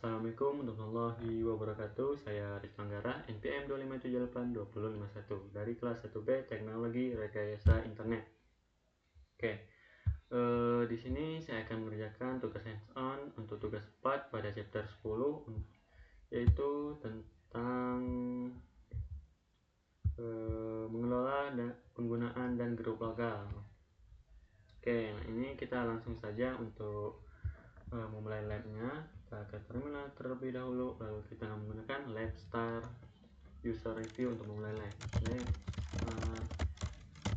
Assalamualaikum warahmatullahi wabarakatuh. Saya Rizky Anggara, NPM 2578251 dari kelas 1B Teknologi Rekayasa Internet. Oke, di sini saya akan mengerjakan tugas hands-on untuk tugas 4 pada chapter 10, yaitu tentang mengelola penggunaan dan grup lokal. Oke, nah ini kita langsung saja untuk memulai labnya. Kita ke terminal terlebih dahulu, lalu kita menggunakan lab start user review untuk memulai lab. Lab start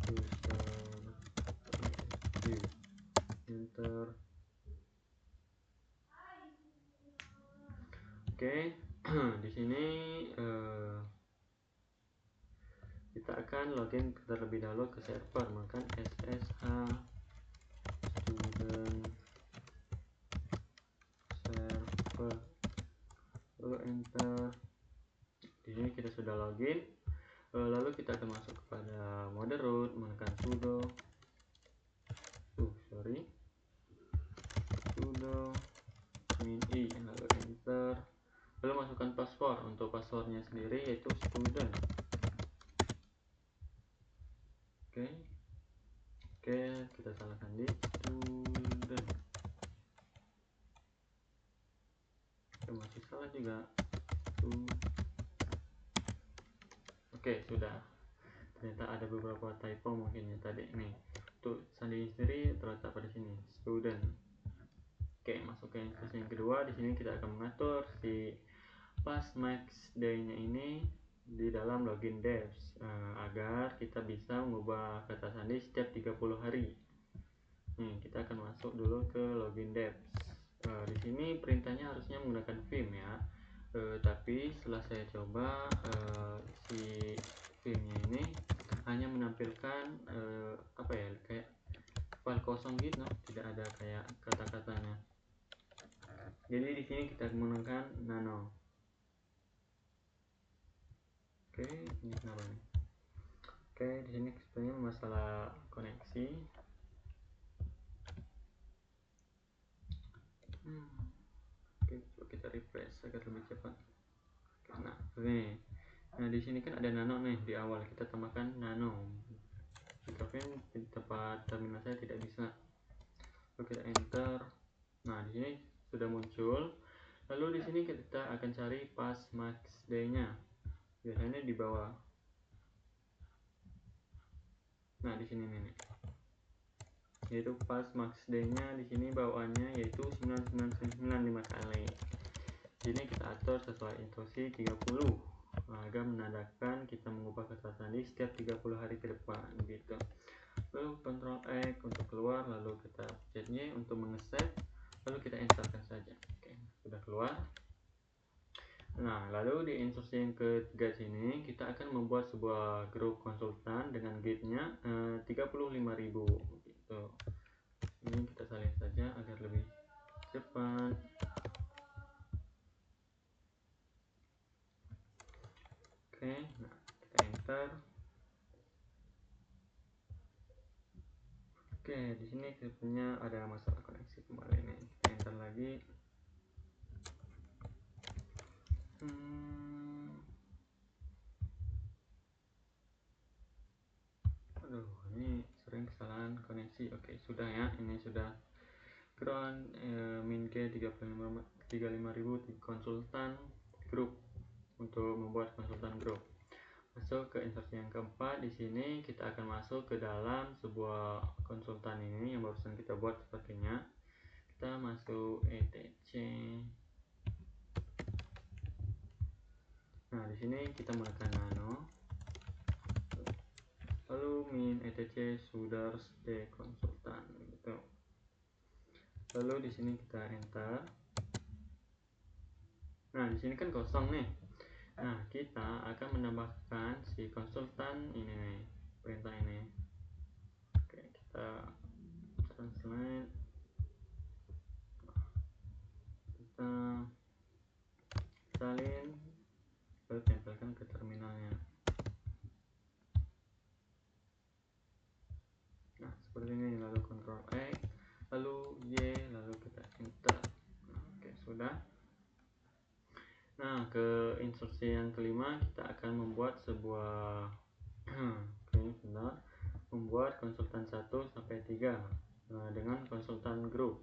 user review, enter. Oke, di sini kita akan login terlebih dahulu ke server, maka ssh student server, lalu enter. Di sini kita sudah login, lalu kita akan masuk kepada mode root, menggunakan sudo min i, lalu enter, lalu masukkan password. Untuk passwordnya sendiri yaitu student. Oke, kita salahkan di student. Masih salah juga. Oke, sudah. Ternyata ada beberapa typo mungkin ya tadi nih. Untuk sandi sendiri terletak pada sini, student. Oke, masuk ke instansi yang kedua. Di sini kita akan mengatur si pass max day-nya ini di dalam login devs, agar kita bisa mengubah kata sandi setiap 30 hari. Nih, kita akan masuk dulu ke login devs. Di sini perintahnya harusnya menggunakan vim ya. Tapi setelah saya coba, si vimnya ini hanya menampilkan apa ya, kayak file kosong gitu, tidak ada kayak kata-katanya. Jadi di sini kita menggunakan nano. Oke, ini kenapa nih? Oke, di sini sebenarnya masalah koneksi. Oke, coba kita refresh agar lebih cepat. Nah, ini. Nah, di sini kan ada nano nih di awal. Kita tambahkan nano. Jika pin di tempat terminal saya tidak bisa. Lalu kita enter. Nah, di sini sudah muncul. Lalu di sini kita akan cari pass max day-nya. Biasanya di bawah. Nah, di sini nih. Yaitu pass max day-nya di sini bawaannya yaitu 9995 kali. Sini kita atur sesuai instruksi 30 agar menandakan kita mengubah kata sandi setiap 30 hari ke depan gitu. Lalu Ctrl X untuk keluar, lalu kita pencet Y untuk mengeset, lalu kita enterkan saja. Oke, sudah keluar. Nah, lalu di instruksi yang ketiga sini kita akan membuat sebuah grup konsultan dengan gate-nya 35.000 gitu. Ini kita salin saja agar lebih cepat. Oke, nah kita enter. Oke, di sini sebenarnya ada masalah koneksi kembali nih. Kita enter lagi. Aduh, ini sering kesalahan koneksi. Oke, sudah ya. Ini sudah ground min G 35.000 di konsultan grup untuk membuat konsultan grup. Masuk ke instruksi yang keempat. Di sini kita akan masuk ke dalam sebuah konsultan ini yang barusan kita buat sepertinya. Kita masuk etc. Nah, di sini kita menggunakan nano. Lalu min etc sudah de konsultan gitu. Lalu di sini kita enter. Nah, di sini kan kosong nih. Nah, kita akan menambahkan si konsultan ini nih, perintah ini. Oke, kita translate. Kita salin, lalu tempelkan ke terminalnya. Nah, seperti ini. Lalu Ctrl X, lalu Y, lalu kita enter. Oke, sudah. Nah, ke instruksi yang kelima kita akan membuat sebuah oke, benar, membuat konsultan 1 sampai 3 dengan konsultan grup.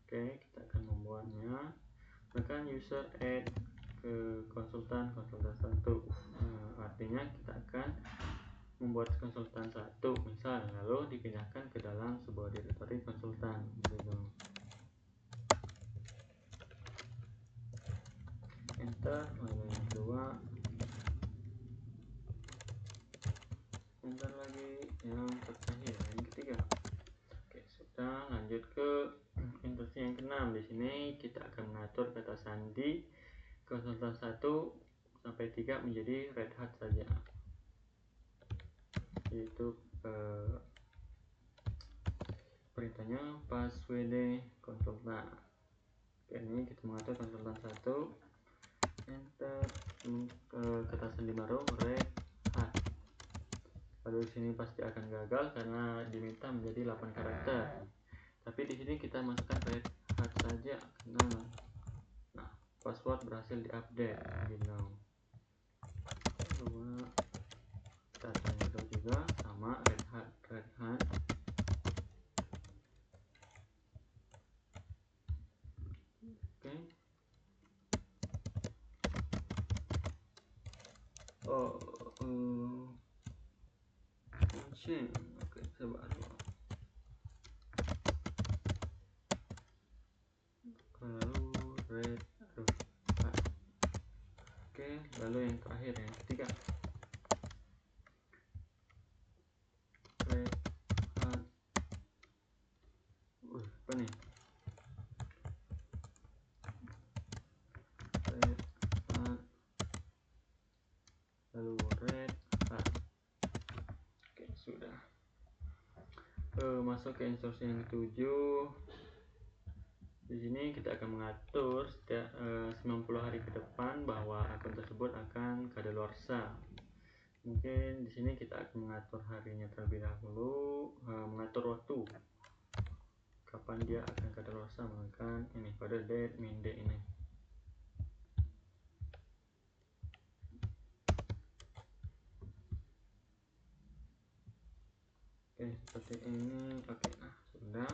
Oke, kita akan membuatnya. Tekan user add ke konsultan 1. Artinya kita akan membuat konsultan 1 misal, lalu dipindahkan ke dalam sebuah directory konsultan gitu. Enter, lalu yang kedua, enter lagi, yang terakhir, yang ketiga. Oke, sudah. Lanjut ke instruksi yang keenam. Di sini kita akan mengatur kata sandi konsultan 1 sampai 3 menjadi Red Hat saja, yaitu perintahnya passwd konsultan. Oke, ini kita mengatur konsultan 1, enter, kata sandi baru Red Hat. Lalu di sini pasti akan gagal karena diminta menjadi 8 karakter. Tapi di sini kita masukkan Red Hat saja karena password berhasil diupdate gitu. Kedua, kata yang kedua juga sama Red Hat. Oke. Function. Oke, coba dulu. Lalu Red Hat. Oke, lalu yang terakhir yang ketiga. Red Hat. Apa nih? Red Hat. Lalu Red Hat. Oke, sudah. Masuk ke instruksi yang ketujuh. Di sini kita akan mengatur setiap 90 hari ke depan bahwa akun tersebut akan kadaluarsa. Mungkin di sini kita akan mengatur harinya terlebih dahulu, mengatur waktu kapan dia akan kadaluarsa menggunakan ini pada date min date ini. Oke, seperti ini. Oke, nah sudah.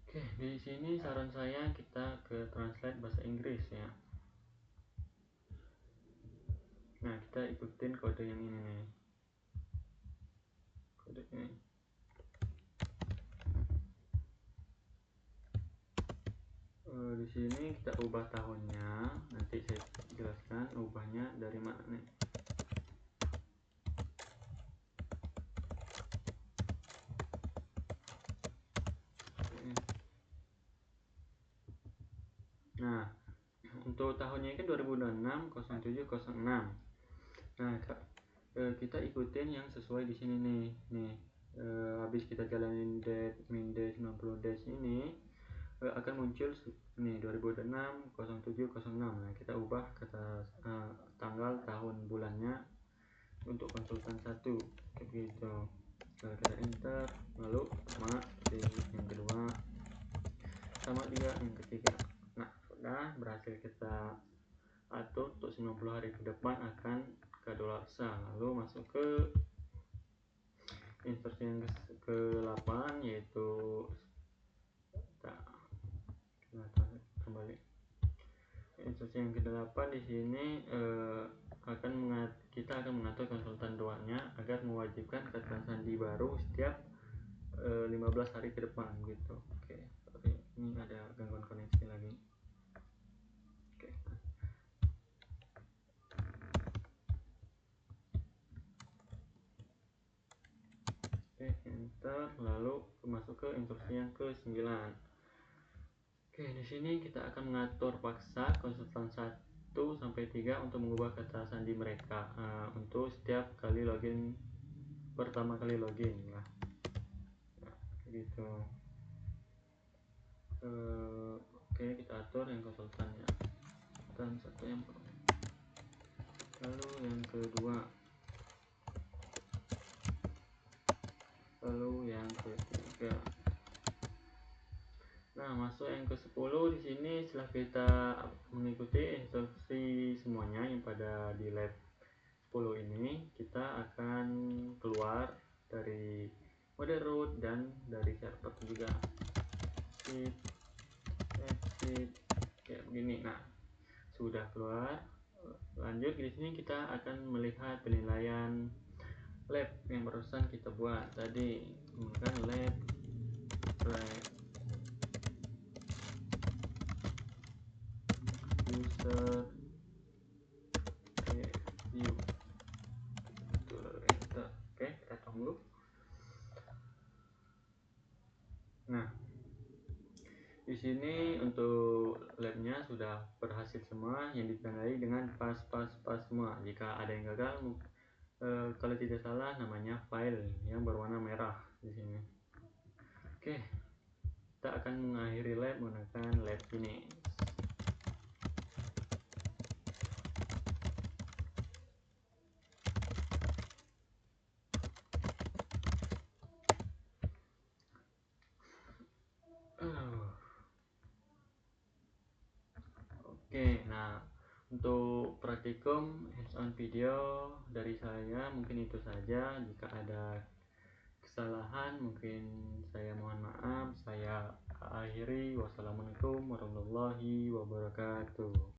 Oke, di sini saran saya kita ke translate bahasa Inggris ya. Nah, kita ikutin kode yang ini nih. Kode ini. Di sini kita ubah tahunnya. Nanti saya jelaskan ubahnya dari mana nih. Nah, untuk tahunnya itu 2006 07 06. Nah, kita ikutin yang sesuai di sini nih. Habis kita jalanin date min date 90 days ini akan muncul nih 2006 07 06. Nah, kita ubah kata tanggal tahun bulannya untuk konsultan 1 begitu. Kita enter, lalu sama yang kedua, sama juga yang ketiga. Nah, sudah berhasil kita atur untuk 90 hari ke depan akan kadaluarsa. Lalu masuk ke instruksi yang ke-8, yaitu kembali. Instruksi yang ke-8 di sini kita akan mengatur konsultan 2-nya agar mewajibkan kata sandi baru setiap 15 hari ke depan gitu. Oke, sorry, ini ada gangguan koneksi lagi. Oke. Oke, enter, lalu masuk ke instruksi yang ke-9. Oke, di sini kita akan mengatur paksa konsultan 1 sampai 3 untuk mengubah kata sandi mereka untuk setiap kali login, pertama kali login lah. Nah, gitu. Oke, kita atur yang konsultannya dan satu yang lalu yang kedua, lalu yang ketiga. Nah, Nah, masuk yang ke-10 di sini setelah kita mengikuti instruksi semuanya yang pada di lab 10 ini, kita akan keluar dari mode root dan dari server juga. Exit kayak begini. Nah, sudah keluar. Lanjut di sini kita akan melihat penilaian lab yang barusan kita buat tadi, menggunakan lab user review. Oke, kita tunggu. Nah, di sini untuk labnya sudah berhasil semua, yang ditandai dengan pas semua. Jika ada yang gagal, kalau tidak salah namanya file yang berwarna merah di sini. Oke, kita akan mengakhiri lab menggunakan lab finish. Oke, nah untuk praktikum hands-on video dari saya mungkin itu saja. Jika ada kesalahan mungkin saya mohon maaf. Saya akhiri. Wassalamualaikum warahmatullahi wabarakatuh.